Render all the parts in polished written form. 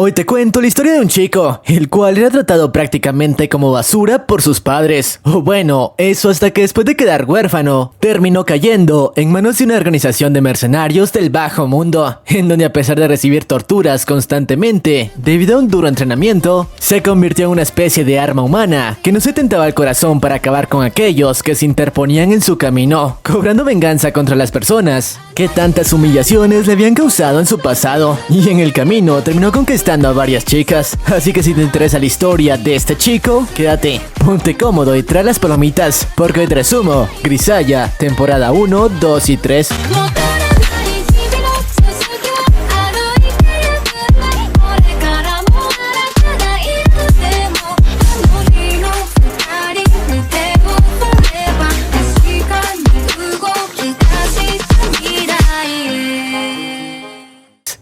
Hoy te cuento la historia de un chico, el cual era tratado prácticamente como basura por sus padres. O bueno, eso hasta que después de quedar huérfano, terminó cayendo en manos de una organización de mercenarios del bajo mundo, en donde a pesar de recibir torturas constantemente, debido a un duro entrenamiento, se convirtió en una especie de arma humana que no se tentaba el corazón para acabar con aquellos que se interponían en su camino, cobrando venganza contra las personas que tantas humillaciones le habían causado en su pasado, y en el camino terminó conquistando a varias chicas. Así que si te interesa la historia de este chico, quédate, ponte cómodo y trae las palomitas, porque hoy te resumo Grisaya, temporada 1, 2 y 3.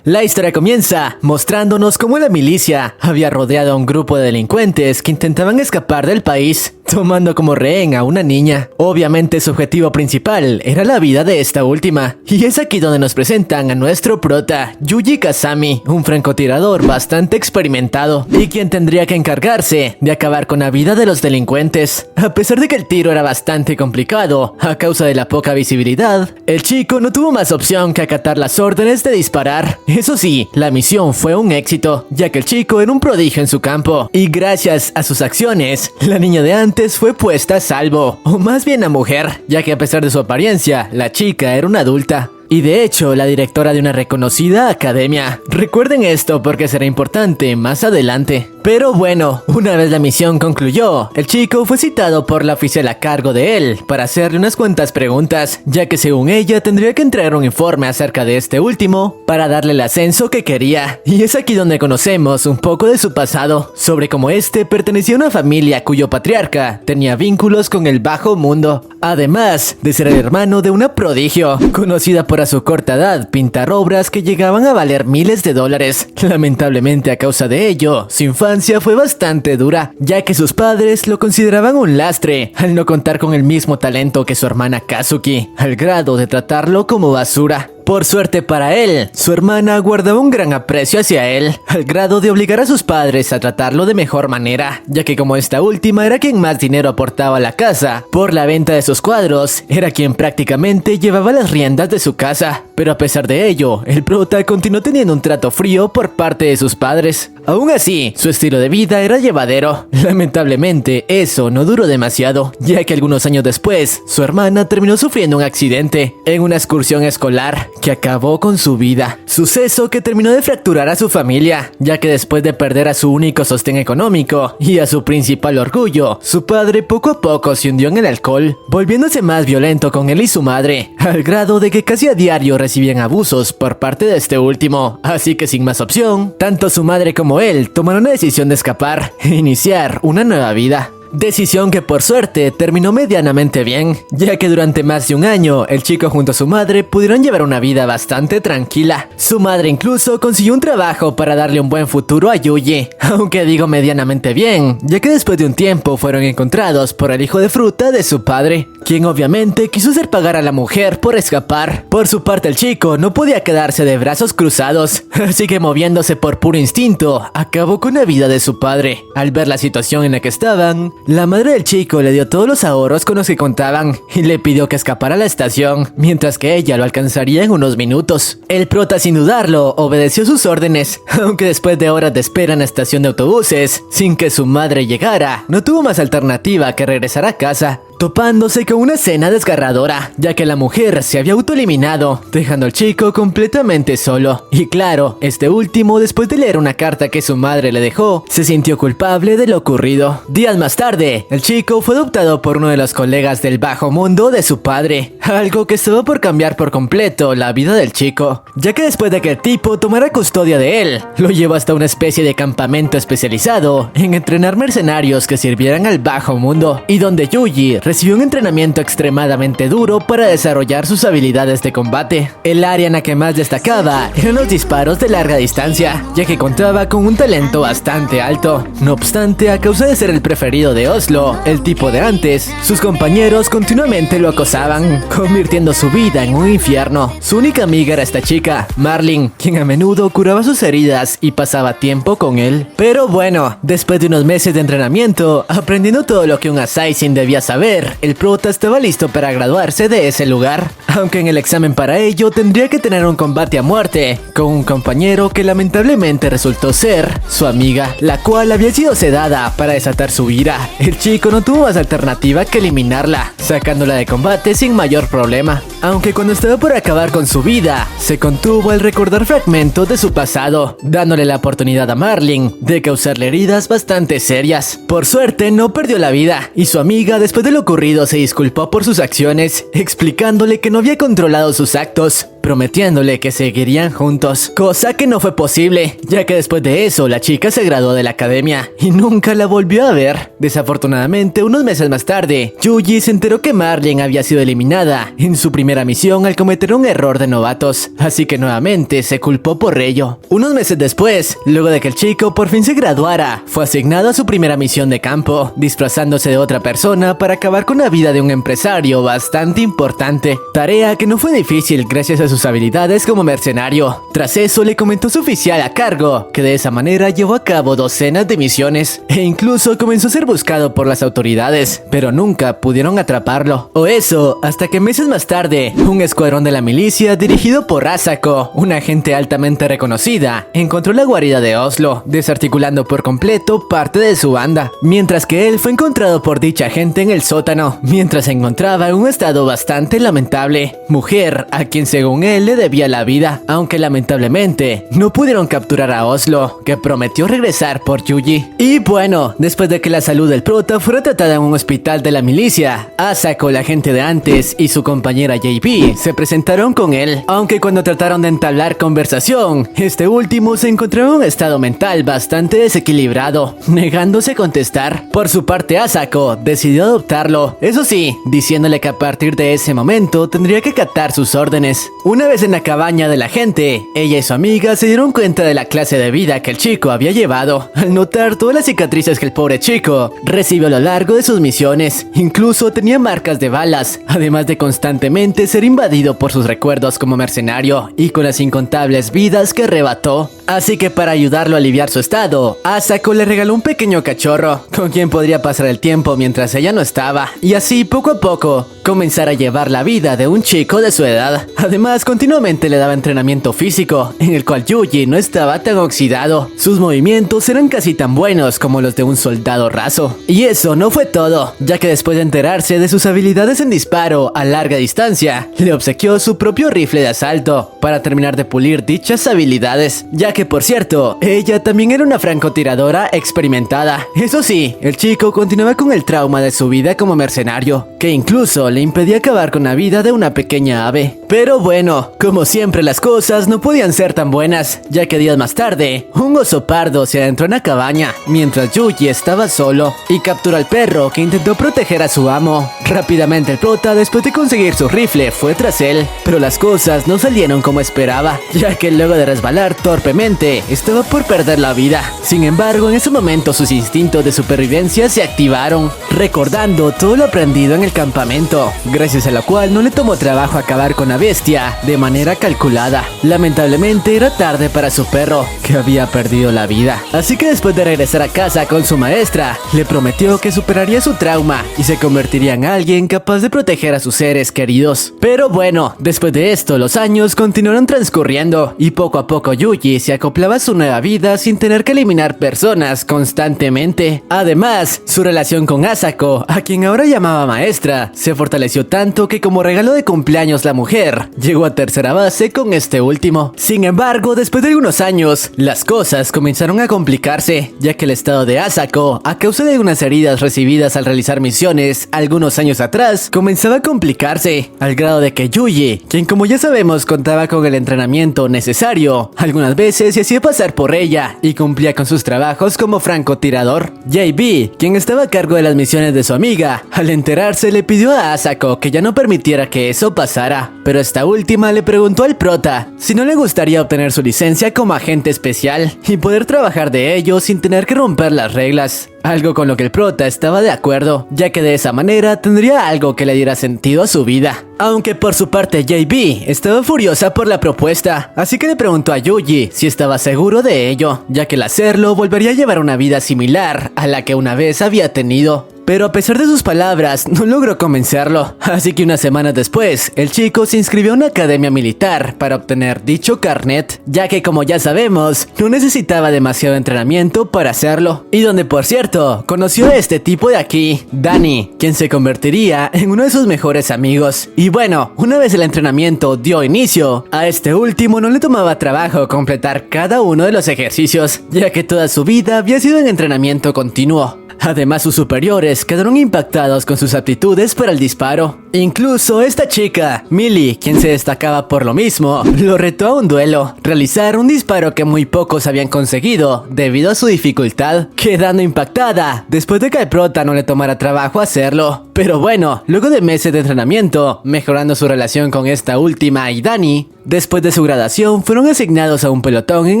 La historia comienza mostrándonos cómo la milicia había rodeado a un grupo de delincuentes que intentaban escapar del país, tomando como rehén a una niña. Obviamente su objetivo principal era la vida de esta última, y es aquí donde nos presentan a nuestro prota, Yuji Kazami, un francotirador bastante experimentado, y quien tendría que encargarse de acabar con la vida de los delincuentes. A pesar de que el tiro era bastante complicado, a causa de la poca visibilidad, el chico no tuvo más opción que acatar las órdenes de disparar. Eso sí, la misión fue un éxito, ya que el chico era un prodigio en su campo, y gracias a sus acciones, la niña de antes fue puesta a salvo, o más bien a mujer, ya que a pesar de su apariencia, la chica era una adulta. Y de hecho, la directora de una reconocida academia. Recuerden esto porque será importante más adelante. Pero bueno, una vez la misión concluyó, el chico fue citado por la oficial a cargo de él para hacerle unas cuantas preguntas, ya que según ella tendría que entregar un informe acerca de este último para darle el ascenso que quería. Y es aquí donde conocemos un poco de su pasado, sobre cómo este pertenecía a una familia cuyo patriarca tenía vínculos con el bajo mundo, además de ser el hermano de una prodigio, conocida por a su corta edad pintar obras que llegaban a valer miles de dólares. Lamentablemente a causa de ello, su infancia fue bastante dura, ya que sus padres lo consideraban un lastre, al no contar con el mismo talento que su hermana Kazuki, al grado de tratarlo como basura. Por suerte para él, su hermana guardaba un gran aprecio hacia él, al grado de obligar a sus padres a tratarlo de mejor manera, ya que como esta última era quien más dinero aportaba a la casa por la venta de sus cuadros, era quien prácticamente llevaba las riendas de su casa. Pero a pesar de ello, el prota continuó teniendo un trato frío por parte de sus padres. Aún así, su estilo de vida era llevadero. Lamentablemente, eso no duró demasiado, ya que algunos años después, su hermana terminó sufriendo un accidente en una excursión escolar que acabó con su vida. Suceso que terminó de fracturar a su familia, ya que después de perder a su único sostén económico y a su principal orgullo, su padre poco a poco se hundió en el alcohol, volviéndose más violento con él y su madre, al grado de que casi a diario recibían abusos por parte de este último. Así que sin más opción, tanto su madre como él tomaron la decisión de escapar e iniciar una nueva vida. Decisión que por suerte terminó medianamente bien, ya que durante más de un año el chico junto a su madre pudieron llevar una vida bastante tranquila. Su madre incluso consiguió un trabajo para darle un buen futuro a Yuji, aunque digo medianamente bien, ya que después de un tiempo fueron encontrados por el hijo de fruta de su padre, quien obviamente quiso hacer pagar a la mujer por escapar. Por su parte el chico no podía quedarse de brazos cruzados, así que moviéndose por puro instinto, acabó con la vida de su padre. Al ver la situación en la que estaban, la madre del chico le dio todos los ahorros con los que contaban y le pidió que escapara a la estación, mientras que ella lo alcanzaría en unos minutos. El prota, sin dudarlo, obedeció sus órdenes, aunque después de horas de espera en la estación de autobuses, sin que su madre llegara, no tuvo más alternativa que regresar a casa, topándose con una escena desgarradora, ya que la mujer se había autoeliminado, dejando al chico completamente solo. Y claro, este último, después de leer una carta que su madre le dejó, se sintió culpable de lo ocurrido. Días más tarde, el chico fue adoptado por uno de los colegas del bajo mundo de su padre, algo que estaba por cambiar por completo la vida del chico, ya que después de que el tipo tomara custodia de él, lo llevó hasta una especie de campamento especializado en entrenar mercenarios que sirvieran al bajo mundo, y donde Yuji recibió un entrenamiento extremadamente duro para desarrollar sus habilidades de combate. El área en la que más destacaba eran los disparos de larga distancia, ya que contaba con un talento bastante alto. No obstante, a causa de ser el preferido de Oslo, el tipo de antes, sus compañeros continuamente lo acosaban, convirtiendo su vida en un infierno. Su única amiga era esta chica, Marlin, quien a menudo curaba sus heridas y pasaba tiempo con él. Pero bueno, después de unos meses de entrenamiento, aprendiendo todo lo que un assassin debía saber, el prota estaba listo para graduarse de ese lugar. Aunque en el examen para ello tendría que tener un combate a muerte con un compañero que lamentablemente resultó ser su amiga, la cual había sido sedada para desatar su ira. El chico no tuvo más alternativa que eliminarla, sacándola de combate sin mayor problema. Aunque cuando estaba por acabar con su vida, se contuvo al recordar fragmentos de su pasado, dándole la oportunidad a Marlin de causarle heridas bastante serias. Por suerte no perdió la vida, y su amiga después de lo ocurrido se disculpó por sus acciones, explicándole que no había controlado sus actos, prometiéndole que seguirían juntos, cosa que no fue posible, ya que después de eso la chica se graduó de la academia y nunca la volvió a ver. Desafortunadamente, unos meses más tarde, Yuji se enteró que Marlin había sido eliminada en su primera misión al cometer un error de novatos, así que nuevamente se culpó por ello. Unos meses después, luego de que el chico por fin se graduara, fue asignado a su primera misión de campo, disfrazándose de otra persona para acabar con la vida de un empresario bastante importante, tarea que no fue difícil gracias a sus habilidades como mercenario. Tras eso le comentó su oficial a cargo que de esa manera llevó a cabo docenas de misiones e incluso comenzó a ser buscado por las autoridades, pero nunca pudieron atraparlo. O eso, hasta que meses más tarde, un escuadrón de la milicia dirigido por Asako, una agente altamente reconocida, encontró la guarida de Oslo, desarticulando por completo parte de su banda, mientras que él fue encontrado por dicha agente en el sótano, mientras se encontraba en un estado bastante lamentable, mujer a quien según él le debía la vida, aunque lamentablemente no pudieron capturar a Oslo, que prometió regresar por Yuji. Y bueno, después de que la salud del prota fuera tratada en un hospital de la milicia, Asako, la agente de antes, y su compañera JB se presentaron con él, aunque cuando trataron de entablar conversación, este último se encontraba en un estado mental bastante desequilibrado, negándose a contestar. Por su parte, Asako decidió adoptarlo, eso sí, diciéndole que a partir de ese momento tendría que acatar sus órdenes. Una vez en la cabaña de la gente, ella y su amiga se dieron cuenta de la clase de vida que el chico había llevado, al notar todas las cicatrices que el pobre chico recibió a lo largo de sus misiones. Incluso tenía marcas de balas, además de constantemente ser invadido por sus recuerdos como mercenario y con las incontables vidas que arrebató. Así que para ayudarlo a aliviar su estado, Asako le regaló un pequeño cachorro, con quien podría pasar el tiempo mientras ella no estaba, y así poco a poco comenzar a llevar la vida de un chico de su edad. Además, continuamente le daba entrenamiento físico, en el cual Yuji no estaba tan oxidado. Sus movimientos eran casi tan buenos como los de un soldado raso. Y eso no fue todo, ya que después de enterarse de sus habilidades en disparo a larga distancia, le obsequió su propio rifle de asalto para terminar de pulir dichas habilidades, ya que por cierto, ella también era una francotiradora experimentada. Eso sí, el chico continuaba con el trauma de su vida como mercenario, que incluso le impedía acabar con la vida de una pequeña ave. Pero bueno, como siempre las cosas no podían ser tan buenas, ya que días más tarde, un oso pardo se adentró en la cabaña, mientras Yuji estaba solo, y capturó al perro que intentó proteger a su amo. Rápidamente el prota, después de conseguir su rifle, fue tras él, pero las cosas no salieron como esperaba, ya que luego de resbalar torpemente, estaba por perder la vida. Sin embargo, en ese momento sus instintos de supervivencia se activaron, recordando todo lo aprendido en el campamento, gracias a lo cual no le tomó trabajo acabar con la bestia de manera calculada. Lamentablemente era tarde para su perro, que había perdido la vida. Así que después de regresar a casa con su maestra, le prometió que superaría su trauma y se convertiría en alguien capaz de proteger a sus seres queridos. Pero bueno, después de esto los años continuaron transcurriendo y poco a poco Yuji se acoplaba a su nueva vida sin tener que eliminar personas constantemente. Además, su relación con Asako, a quien ahora llamaba maestra, se fortaleció tanto que como regalo de cumpleaños la mujer llegó a tercera base con este último. Sin embargo, después de algunos años, las cosas comenzaron a complicarse, ya que el estado de Asako, a causa de unas heridas recibidas al realizar misiones algunos años atrás, comenzaba a complicarse, al grado de que Yuji, quien como ya sabemos contaba con el entrenamiento necesario, algunas veces se hacía pasar por ella y cumplía con sus trabajos como francotirador. JB, quien estaba a cargo de las misiones de su amiga, al enterarse le pidió a Asako que ya no permitiera que eso pasara, pero esta última le preguntó al prota si no le gustaría obtener su licencia como agente especial y poder trabajar de ello sin tener que romper las reglas. Algo con lo que el prota estaba de acuerdo, ya que de esa manera tendría algo que le diera sentido a su vida. Aunque por su parte JB estaba furiosa por la propuesta, así que le preguntó a Yuji si estaba seguro de ello, ya que al hacerlo volvería a llevar una vida similar a la que una vez había tenido. Pero a pesar de sus palabras, no logró convencerlo, así que unas semanas después, el chico se inscribió a una academia militar para obtener dicho carnet, ya que como ya sabemos, no necesitaba demasiado entrenamiento para hacerlo, y donde por cierto, conoció a este tipo de aquí, Danny, quien se convertiría en uno de sus mejores amigos. Y bueno, una vez el entrenamiento dio inicio, a este último no le tomaba trabajo completar cada uno de los ejercicios, ya que toda su vida había sido en entrenamiento continuo. Además, sus superiores quedaron impactados con sus aptitudes para el disparo. Incluso esta chica, Millie, quien se destacaba por lo mismo, lo retó a un duelo, realizar un disparo que muy pocos habían conseguido debido a su dificultad, quedando impactada después de que al prota no le tomara trabajo hacerlo. Pero bueno, luego de meses de entrenamiento, mejorando su relación con esta última y Danny, después de su graduación fueron asignados a un pelotón en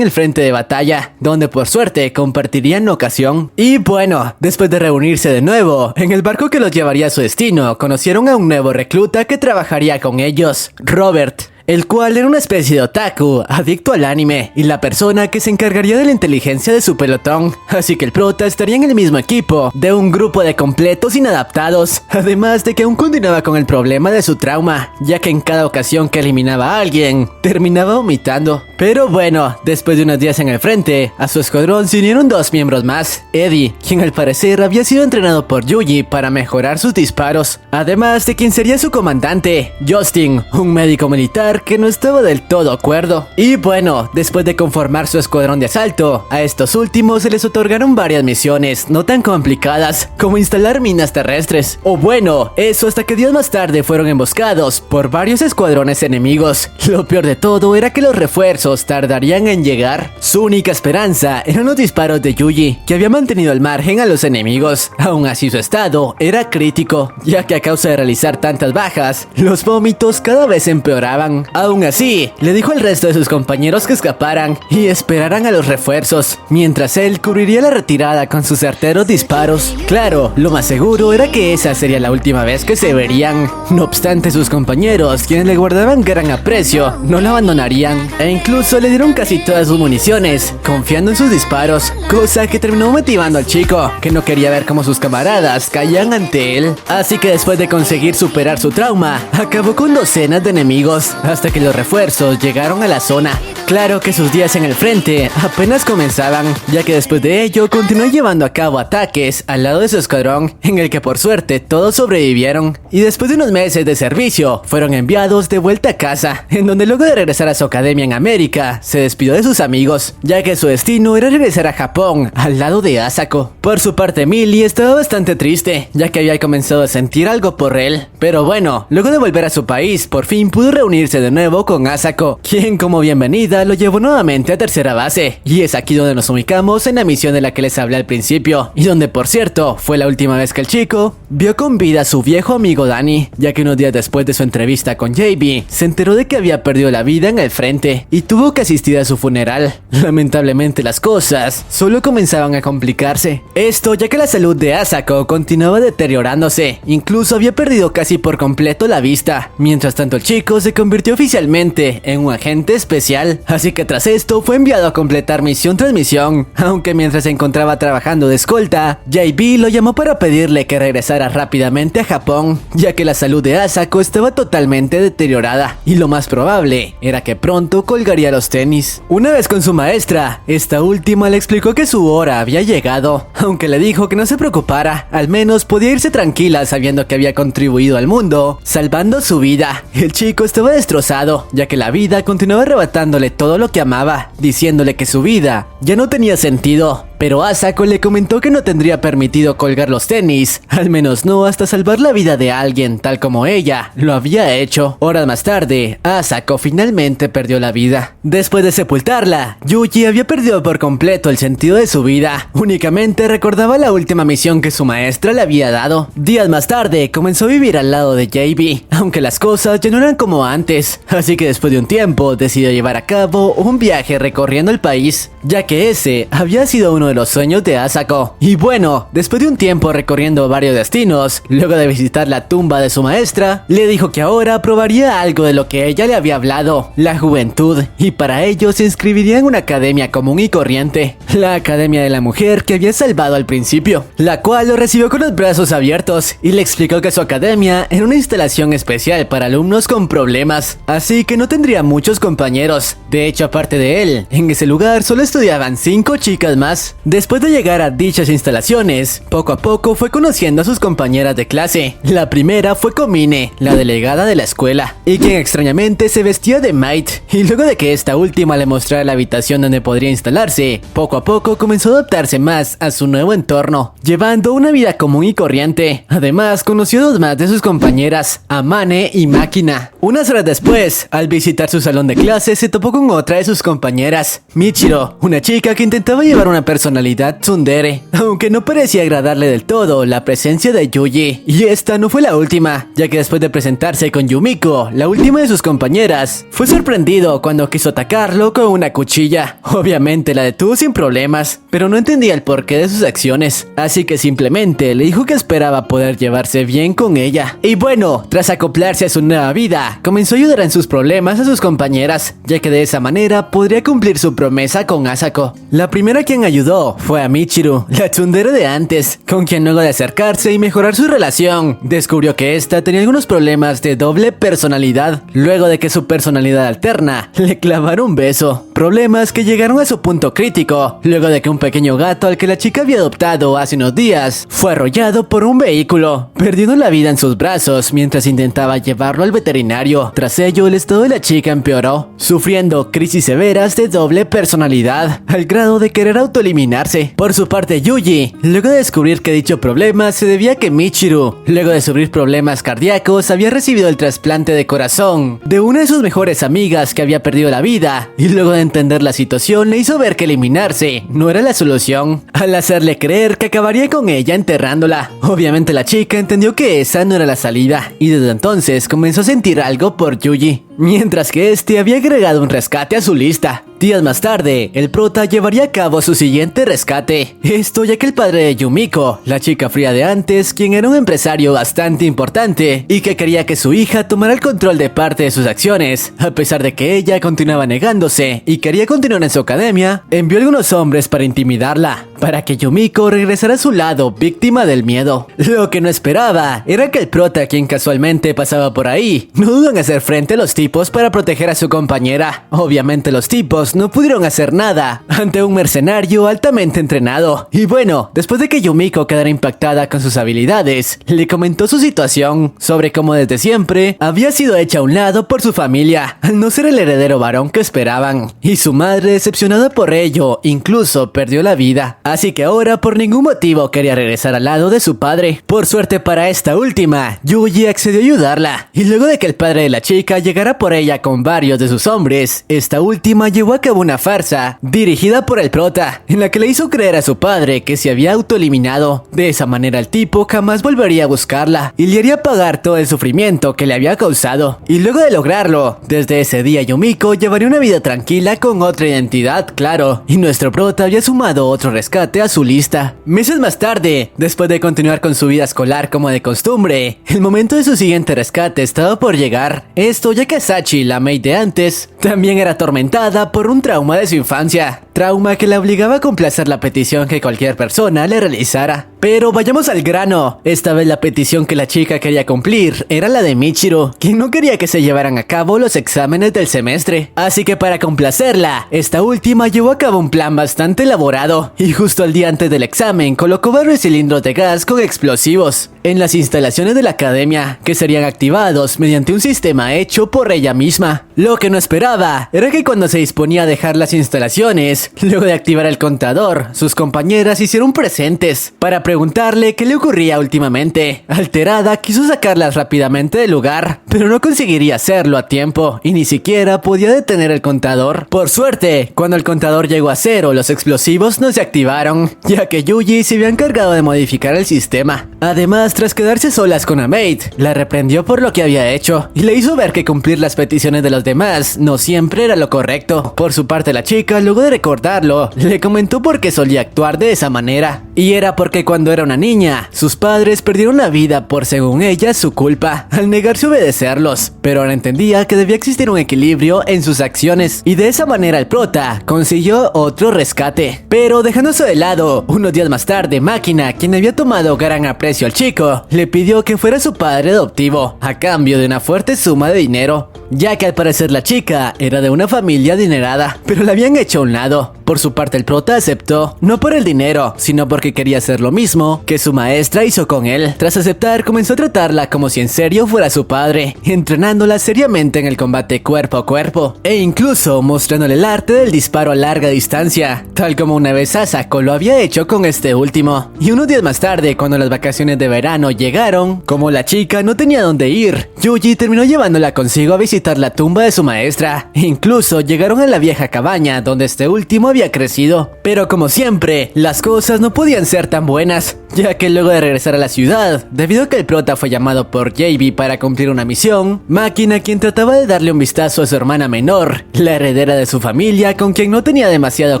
el frente de batalla, donde por suerte compartirían ocasión. Y bueno, después de reunirse de nuevo, en el barco que los llevaría a su destino, conocieron a un nuevo recluta que trabajaría con ellos, Robert, el cual era una especie de otaku, adicto al anime, y la persona que se encargaría de la inteligencia de su pelotón. Así que el prota estaría en el mismo equipo de un grupo de completos inadaptados, además de que aún continuaba con el problema de su trauma, ya que en cada ocasión que eliminaba a alguien, terminaba vomitando. Pero bueno, después de unos días en el frente, a su escuadrón se unieron dos miembros más, Eddie, quien al parecer había sido entrenado por Yuji para mejorar sus disparos, además de quien sería su comandante, Justin, un médico militar que no estaba del todo acuerdo. Y bueno, después de conformar su escuadrón de asalto, a estos últimos se les otorgaron varias misiones no tan complicadas como instalar minas terrestres. O bueno, eso hasta que días más tarde fueron emboscados por varios escuadrones enemigos. Lo peor de todo era que los refuerzos tardarían en llegar. Su única esperanza eran los disparos de Yuji, que había mantenido al margen a los enemigos. Aún así su estado era crítico, ya que a causa de realizar tantas bajas, los vómitos cada vez empeoraban. Aún así, le dijo al resto de sus compañeros que escaparan y esperaran a los refuerzos, mientras él cubriría la retirada con sus certeros disparos. Claro, lo más seguro era que esa sería la última vez que se verían. No obstante, sus compañeros, quienes le guardaban gran aprecio, no lo abandonarían, e incluso le dieron casi todas sus municiones, confiando en sus disparos, cosa que terminó motivando al chico, que no quería ver cómo sus camaradas caían ante él. Así que después de conseguir superar su trauma, acabó con docenas de enemigos, hasta que los refuerzos llegaron a la zona. Claro que sus días en el frente apenas comenzaban, ya que después de ello continuó llevando a cabo ataques al lado de su escuadrón, en el que por suerte todos sobrevivieron, y después de unos meses de servicio fueron enviados de vuelta a casa, en donde luego de regresar a su academia en América, se despidió de sus amigos, ya que su destino era regresar a Japón al lado de Asako. Por su parte, Millie estaba bastante triste, ya que había comenzado a sentir algo por él, pero bueno, luego de volver a su país, por fin pudo reunirse de nuevo con Asako, quien como bienvenida lo llevó nuevamente a tercera base, y es aquí donde nos ubicamos en la misión de la que les hablé al principio, y donde por cierto fue la última vez que el chico vio con vida a su viejo amigo Danny, ya que unos días después de su entrevista con JB, se enteró de que había perdido la vida en el frente y tuvo que asistir a su funeral. Lamentablemente las cosas solo comenzaban a complicarse, esto ya que la salud de Asako continuaba deteriorándose, incluso había perdido casi por completo la vista. Mientras tanto el chico se convirtió oficialmente en un agente especial, así que tras esto fue enviado a completar misión tras misión, aunque mientras se encontraba trabajando de escolta, JB lo llamó para pedirle que regresara regresara rápidamente a Japón, ya que la salud de Asako estaba totalmente deteriorada y lo más probable era que pronto colgaría los tenis. Una vez con su maestra, esta última le explicó que su hora había llegado, aunque le dijo que no se preocupara, al menos podía irse tranquila sabiendo que había contribuido al mundo, salvando su vida. El chico estaba destrozado, ya que la vida continuaba arrebatándole todo lo que amaba, diciéndole que su vida ya no tenía sentido. Pero Asako le comentó que no tendría permitido colgar los tenis, al menos no hasta salvar la vida de alguien, tal como ella lo había hecho. Horas más tarde, Asako finalmente perdió la vida. Después de sepultarla, Yuji había perdido por completo el sentido de su vida. Únicamente recordaba la última misión que su maestra le había dado. Días más tarde, comenzó a vivir al lado de JB, aunque las cosas ya no eran como antes. Así que después de un tiempo, decidió llevar a cabo un viaje recorriendo el país, ya que ese había sido uno de los sueños de Asako. Y bueno, después de un tiempo recorriendo varios destinos, luego de visitar la tumba de su maestra, le dijo que ahora probaría algo de lo que ella le había hablado, la juventud, y para ello se inscribiría en una academia común y corriente, la Academia de la Mujer que había salvado al principio, la cual lo recibió con los brazos abiertos y le explicó que su academia era una instalación especial para alumnos con problemas, así que no tendría muchos compañeros. De hecho, aparte de él, en ese lugar solo estudiaban 5 chicas más. Después de llegar a dichas instalaciones, poco a poco fue conociendo a sus compañeras de clase. La primera fue Komine, la delegada de la escuela, y quien extrañamente se vestía de maid, y luego de que esta última le mostrara la habitación donde podría instalarse, poco a poco comenzó a adaptarse más a su nuevo entorno, llevando una vida común y corriente. Además, conoció a 2 más de sus compañeras, Amane y Makina. Unas horas después, al visitar su salón de clases, se topó con otra de sus compañeras, Michiro, una chica que intentaba llevar una personalidad tsundere, aunque no parecía agradarle del todo la presencia de Yuji. Y esta no fue la última, ya que después de presentarse con Yumiko, la última de sus compañeras, fue sorprendido cuando quiso atacarlo con una cuchilla. Obviamente la detuvo sin problemas, pero no entendía el porqué de sus acciones, así que simplemente le dijo que esperaba poder llevarse bien con ella. Y bueno, tras acoplarse a su nueva vida, comenzó a ayudar en sus problemas a sus compañeras, ya que de esa manera podría cumplir su promesa con Asako. La primera quien ayudó fue a Michiru, la tsundere de antes, con quien luego de acercarse y mejorar su relación, descubrió que esta tenía algunos problemas de doble personalidad, luego de que su personalidad alterna le clavara un beso. Problemas que llegaron a su punto crítico, luego de que un pequeño gato al que la chica había adoptado hace unos días fue arrollado por un vehículo, perdiendo la vida en sus brazos mientras intentaba llevarlo al veterinario. Tras ello, el estado de la chica empeoró, sufriendo crisis severas de doble personalidad, al grado de querer autoeliminarse. Por su parte, Yuji, luego de descubrir que dicho problema se debía a que Michiru, luego de sufrir problemas cardíacos, había recibido el trasplante de corazón de una de sus mejores amigas que había perdido la vida, y luego de entender la situación le hizo ver que eliminarse no era la solución, al hacerle creer que acabaría con ella enterrándola. Obviamente la chica entendió que esa no era la salida, y desde entonces comenzó a sentir algo por Yuji, mientras que este había agregado un rescate a su lista. Días más tarde, el prota llevaría a cabo su siguiente rescate. Esto ya que el padre de Yumiko, la chica fría de antes, quien era un empresario bastante importante y que quería que su hija tomara el control de parte de sus acciones, a pesar de que ella continuaba negándose y quería continuar en su academia, envió a algunos hombres para intimidarla, para que Yumiko regresara a su lado víctima del miedo. Lo que no esperaba era que el prota, quien casualmente pasaba por ahí, no dudó en hacer frente a los tipos para proteger a su compañera. Obviamente los tipos no pudieron hacer nada ante un mercenario altamente entrenado. Y bueno, después de que Yumiko quedara impactada con sus habilidades, le comentó su situación sobre cómo desde siempre había sido hecha a un lado por su familia, al no ser el heredero varón que esperaban, y su madre, decepcionada por ello, incluso perdió la vida. Así que ahora por ningún motivo quería regresar al lado de su padre. Por suerte para esta última, Yuji accedió a ayudarla, y luego de que el padre de la chica llegara por ella con varios de sus hombres, esta última llevó a cabo una farsa dirigida por el prota, en la que le hizo creer a su padre que se había autoeliminado. De esa manera el tipo jamás volvería a buscarla y le haría pagar todo el sufrimiento que le había causado. Y luego de lograrlo, desde ese día Yumiko llevaría una vida tranquila con otra identidad, claro, y nuestro prota había sumado otro rescate a su lista. Meses más tarde, después de continuar con su vida escolar como de costumbre, el momento de su siguiente rescate estaba por llegar. Esto ya que Sachi, la maid de antes, también era atormentada por un trauma de su infancia, trauma que la obligaba a complacer la petición que cualquier persona le realizara. Pero vayamos al grano. Esta vez la petición que la chica quería cumplir era la de Michiru, quien no quería que se llevaran a cabo los exámenes del semestre. Así que para complacerla, esta última llevó a cabo un plan bastante elaborado y justo al día antes del examen colocó varios cilindros de gas con explosivos en las instalaciones de la academia, que serían activados mediante un sistema hecho por ella misma. Lo que no esperaba era que cuando se disponía a dejar las instalaciones, luego de activar el contador, sus compañeras hicieron presentes para preguntarle qué le ocurría últimamente. Alterada, quiso sacarlas rápidamente del lugar, pero no conseguiría hacerlo a tiempo y ni siquiera podía detener el contador. Por suerte, cuando el contador llegó a 0, los explosivos no se activaron, ya que Yuji se había encargado de modificar el sistema. Además, tras quedarse solas con Amate, la reprendió por lo que había hecho y le hizo ver que cumplir las peticiones de los demás no siempre era lo correcto. Por su parte, la chica, luego de recordarlo, le comentó por qué solía actuar de esa manera. Y era porque cuando era una niña, sus padres perdieron la vida por, según ella, su culpa, al negarse a obedecerlos. Pero ahora entendía que debía existir un equilibrio en sus acciones, y de esa manera el prota consiguió otro rescate. Pero dejándose de lado, unos días más tarde, Máquina, quien había tomado gran aprecio al chico, le pidió que fuera su padre adoptivo, a cambio de una fuerte suma de dinero, ya que al parecer la chica era de una familia adinerada, pero la habían hecho a un lado. Por su parte, el prota aceptó, no por el dinero, sino porque quería hacer lo mismo que su maestra hizo con él. Tras aceptar, comenzó a tratarla como si en serio fuera su padre, entrenándola seriamente en el combate cuerpo a cuerpo, e incluso mostrándole el arte del disparo a larga distancia, tal como una vez Asako lo había hecho con este último. Y unos días más tarde, cuando las vacaciones de verano llegaron, como la chica no tenía dónde ir, Yuji terminó llevándola consigo a visitar la tumba de su maestra. Incluso llegaron a la vieja cabaña donde este último había crecido. Pero como siempre, las cosas no podían ser tan buenas, ya que luego de regresar a la ciudad, debido a que el prota fue llamado por JB para cumplir una misión, Máquina, quien trataba de darle un vistazo a su hermana menor, la heredera de su familia con quien no tenía demasiado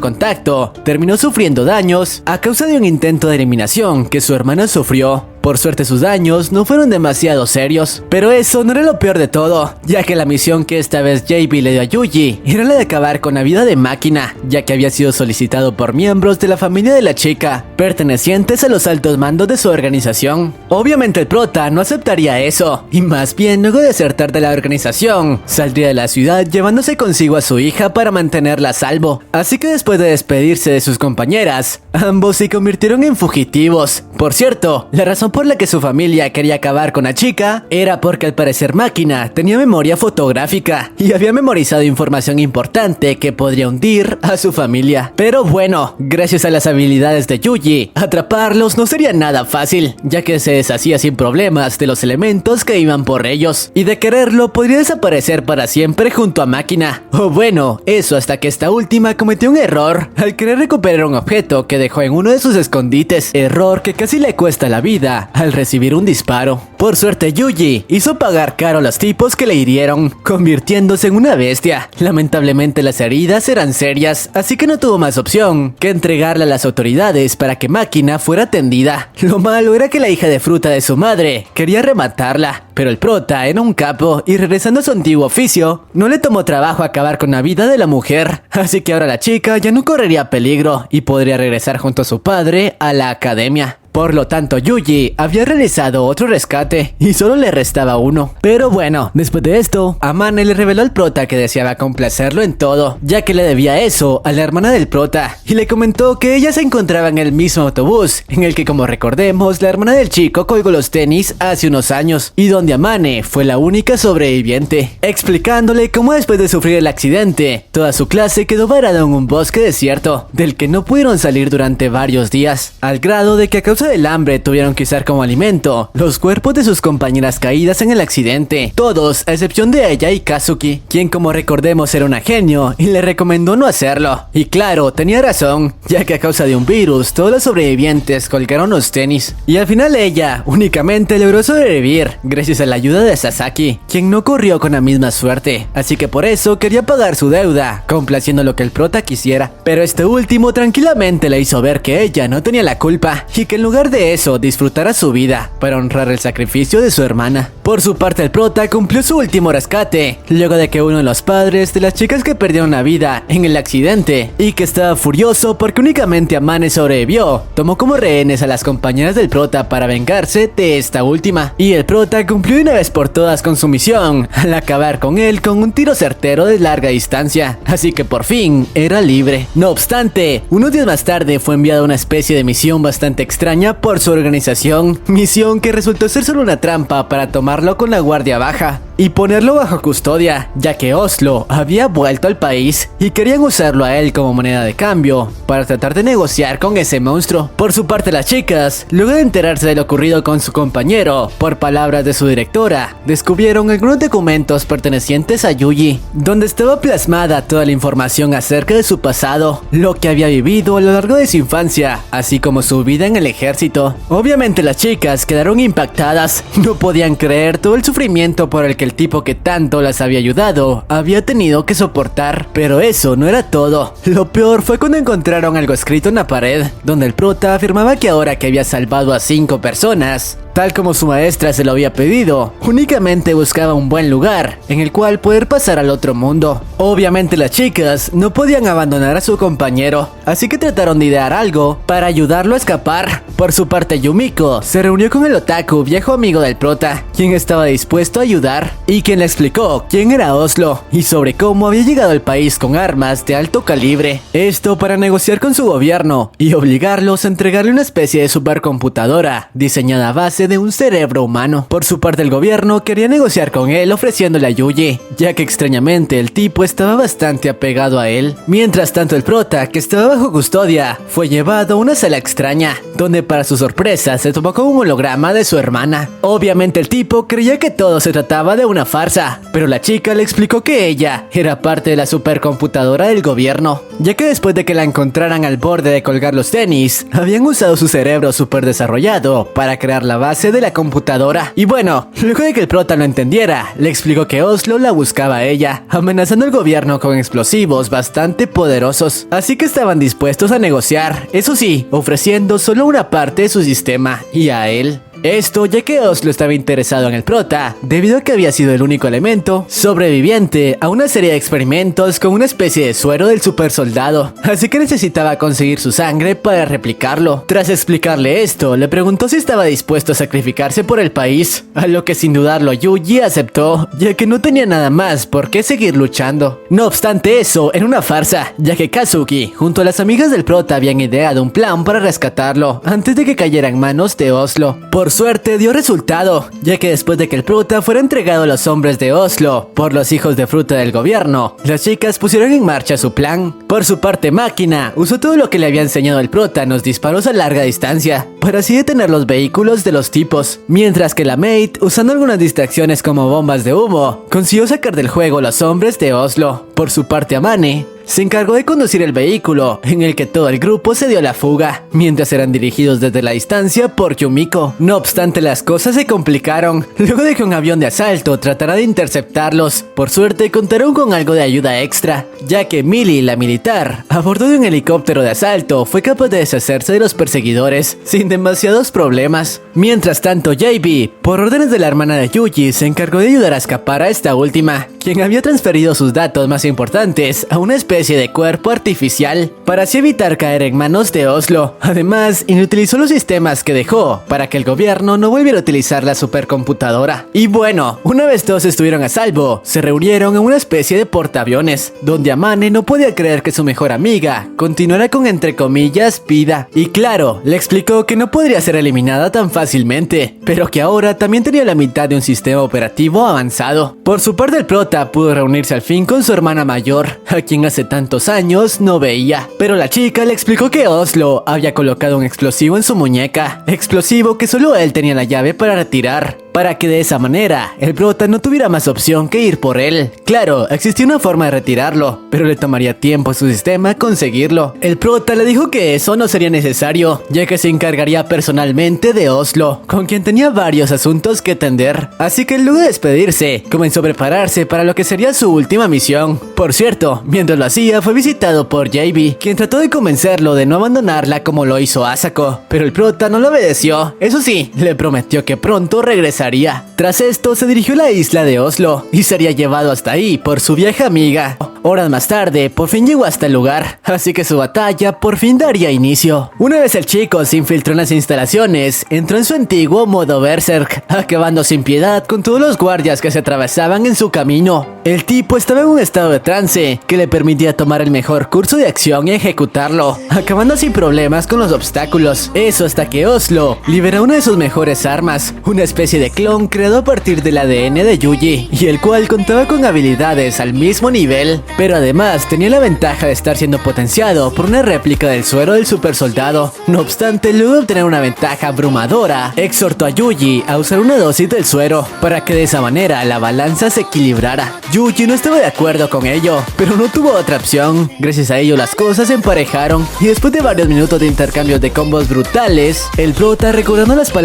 contacto, terminó sufriendo daños a causa de un intento de eliminación que su hermana sufrió. Por suerte sus daños no fueron demasiado serios, pero eso no era lo peor de todo, ya que la misión que esta vez JB le dio a Yuji era la de acabar con la vida de Máquina, ya que había sido solicitado por miembros de la familia de la chica, pertenecientes a los altos mandos de su organización. Obviamente el prota no aceptaría eso, y más bien luego de desertar de la organización, saldría de la ciudad llevándose consigo a su hija para mantenerla a salvo. Así que después de despedirse de sus compañeras, ambos se convirtieron en fugitivos. Por cierto, la razón por la que su familia quería acabar con la chica era porque al parecer Máquina tenía memoria fotográfica y había memorizado información importante que podría hundir a su familia. Pero bueno, gracias a las habilidades de Yuji, atraparlos no sería nada fácil, ya que se deshacía sin problemas de los elementos que iban por ellos, y de quererlo podría desaparecer para siempre junto a Máquina. O bueno, eso hasta que esta última cometió un error al querer recuperar un objeto que dejó en uno de sus escondites, error que casi le cuesta la vida al recibir un disparo. Por suerte, Yuji hizo pagar caro a los tipos que le hirieron, convirtiéndose en una bestia. Lamentablemente las heridas eran serias, así que no tuvo más opción que entregarla a las autoridades para que Máquina fuera atendida. Lo malo era que la hija de fruta de su madre quería rematarla, pero el prota era un capo y regresando a su antiguo oficio, no le tomó trabajo acabar con la vida de la mujer, así que ahora la chica ya no correría peligro y podría regresar junto a su padre a la academia. Por lo tanto, Yuji había realizado otro rescate y solo le restaba uno. Pero bueno, después de esto, Amane le reveló al prota que deseaba complacerlo en todo, ya que le debía eso a la hermana del prota, y le comentó que ella se encontraba en el mismo autobús en el que, como recordemos, la hermana del chico colgó los tenis hace unos años, y donde Amane fue la única sobreviviente, explicándole cómo después de sufrir el accidente, toda su clase quedó varada en un bosque desierto, del que no pudieron salir durante varios días, al grado de que a causa del hambre tuvieron que usar como alimento los cuerpos de sus compañeras caídas en el accidente, todos a excepción de ella y Kazuki, quien, como recordemos, era una genio y le recomendó no hacerlo. Y claro, tenía razón, ya que a causa de un virus todos los sobrevivientes colgaron los tenis, y al final ella únicamente logró sobrevivir gracias a la ayuda de Sasaki, quien no corrió con la misma suerte, así que por eso quería pagar su deuda, complaciendo lo que el prota quisiera. Pero este último tranquilamente le hizo ver que ella no tenía la culpa y que en lugar lugar de eso disfrutara su vida para honrar el sacrificio de su hermana. Por su parte, el prota cumplió su último rescate, luego de que uno de los padres de las chicas que perdieron la vida en el accidente y que estaba furioso porque únicamente Amane sobrevivió, tomó como rehenes a las compañeras del prota para vengarse de esta última. Y el prota cumplió de una vez por todas con su misión, al acabar con él con un tiro certero de larga distancia, así que por fin era libre. No obstante, unos días más tarde fue enviada una especie de misión bastante extraña por su organización, misión que resultó ser solo una trampa para tomarlo con la guardia baja y ponerlo bajo custodia, ya que Oslo había vuelto al país y querían usarlo a él como moneda de cambio para tratar de negociar con ese monstruo. Por su parte, las chicas, luego de enterarse de lo ocurrido con su compañero, por palabras de su directora, descubrieron algunos documentos pertenecientes a Yuji, donde estaba plasmada toda la información acerca de su pasado, lo que había vivido a lo largo de su infancia, así como su vida en el ejército. Obviamente las chicas quedaron impactadas, no podían creer todo el sufrimiento por el que el tipo que tanto las había ayudado había tenido que soportar. Pero eso no era todo. Lo peor fue cuando encontraron algo escrito en la pared, donde el prota afirmaba que ahora que había salvado a 5 personas, tal como su maestra se lo había pedido, únicamente buscaba un buen lugar en el cual poder pasar al otro mundo. Obviamente las chicas no podían abandonar a su compañero, así que trataron de idear algo para ayudarlo a escapar. Por su parte, Yumiko se reunió con el otaku, viejo amigo del prota, quien estaba dispuesto a ayudar y quien le explicó quién era Oslo y sobre cómo había llegado al país con armas de alto calibre. Esto para negociar con su gobierno y obligarlos a entregarle una especie de supercomputadora diseñada a base de un cerebro humano. Por su parte, el gobierno quería negociar con él ofreciéndole a Yuji, ya que extrañamente el tipo estaba bastante apegado a él. Mientras tanto, el prota, que estaba bajo custodia, fue llevado a una sala extraña, donde para su sorpresa se topó con un holograma de su hermana. Obviamente el tipo creía que todo se trataba de una farsa, pero la chica le explicó que ella era parte de la supercomputadora del gobierno, ya que después de que la encontraran al borde de colgar los tenis, habían usado su cerebro super desarrollado para crear la base de la computadora. Y bueno, luego de que el prota lo entendiera, le explicó que Oslo la buscaba a ella, amenazando al gobierno con explosivos bastante poderosos, así que estaban dispuestos a negociar, eso sí, ofreciendo solo una parte de su sistema y a él. Esto ya que Oslo estaba interesado en el prota, debido a que había sido el único elemento sobreviviente a una serie de experimentos con una especie de suero del super soldado, así que necesitaba conseguir su sangre para replicarlo. Tras explicarle esto, le preguntó si estaba dispuesto a sacrificarse por el país, a lo que sin dudarlo Yuji aceptó, ya que no tenía nada más por qué seguir luchando. No obstante, eso era una farsa, ya que Kazuki, junto a las amigas del prota, habían ideado un plan para rescatarlo antes de que cayera en manos de Oslo. Por suerte dio resultado, ya que después de que el prota fuera entregado a los hombres de Oslo por los hijos de fruta del gobierno, las chicas pusieron en marcha su plan. Por su parte, Máquina usó todo lo que le había enseñado el prota en los disparos a larga distancia, para así detener los vehículos de los tipos, mientras que la Mate, usando algunas distracciones como bombas de humo, consiguió sacar del juego a los hombres de Oslo. Por su parte, Amane se encargó de conducir el vehículo, en el que todo el grupo se dio la fuga, mientras eran dirigidos desde la distancia por Yumiko. No obstante, las cosas se complicaron, luego de que un avión de asalto tratara de interceptarlos. Por suerte, contaron con algo de ayuda extra, ya que Millie, la militar, a bordo de un helicóptero de asalto, fue capaz de deshacerse de los perseguidores, sin demasiados problemas. Mientras tanto, JB, por órdenes de la hermana de Yuji, se encargó de ayudar a escapar a esta última, quien había transferido sus datos más importantes a una especie de cuerpo artificial, para así evitar caer en manos de Oslo. Además, inutilizó los sistemas que dejó para que el gobierno no volviera a utilizar la supercomputadora. Y bueno, una vez todos estuvieron a salvo, se reunieron en una especie de portaaviones, donde Amane no podía creer que su mejor amiga continuara con, entre comillas, vida. Y claro, le explicó que no podría ser eliminada tan fácilmente, pero que ahora también tenía la mitad de un sistema operativo avanzado. Por su parte, el prota pudo reunirse al fin con su hermana mayor, a quien hace tantos años no veía, pero la chica le explicó que Oslo había colocado un explosivo en su muñeca, explosivo que solo él tenía la llave para retirar. para que de esa manera el prota no tuviera más opción que ir por él. Claro, existía una forma de retirarlo, pero le tomaría tiempo a su sistema conseguirlo. El prota le dijo que eso no sería necesario, ya que se encargaría personalmente de Oslo, con quien tenía varios asuntos que atender. Así que luego de despedirse, comenzó a prepararse para lo que sería su última misión. Por cierto, mientras lo hacía, fue visitado por JB, quien trató de convencerlo de no abandonarla como lo hizo Asako, pero el prota no lo obedeció. Eso sí, le prometió que pronto regresaría. Tras esto, se dirigió a la isla de Oslo y sería llevado hasta ahí por su vieja amiga. Horas más tarde, por fin llegó hasta el lugar, así que su batalla por fin daría inicio. Una vez el chico se infiltró en las instalaciones, entró en su antiguo modo Berserk, acabando sin piedad con todos los guardias que se atravesaban en su camino. El tipo estaba en un estado de trance que le permitía tomar el mejor curso de acción y ejecutarlo, acabando sin problemas con los obstáculos. Eso hasta que Oslo liberó una de sus mejores armas, una especie de clon creado a partir del ADN de Yuji, y el cual contaba con habilidades al mismo nivel, pero además tenía la ventaja de estar siendo potenciado por una réplica del suero del super soldado. No obstante, luego de obtener una ventaja abrumadora, exhortó a Yuji a usar una dosis del suero para que de esa manera la balanza se equilibrara. Yuji no estaba de acuerdo con ello, pero no tuvo otra opción. Gracias a ello las cosas se emparejaron y después de varios minutos de intercambios de combos brutales, el prota, recordando las palabras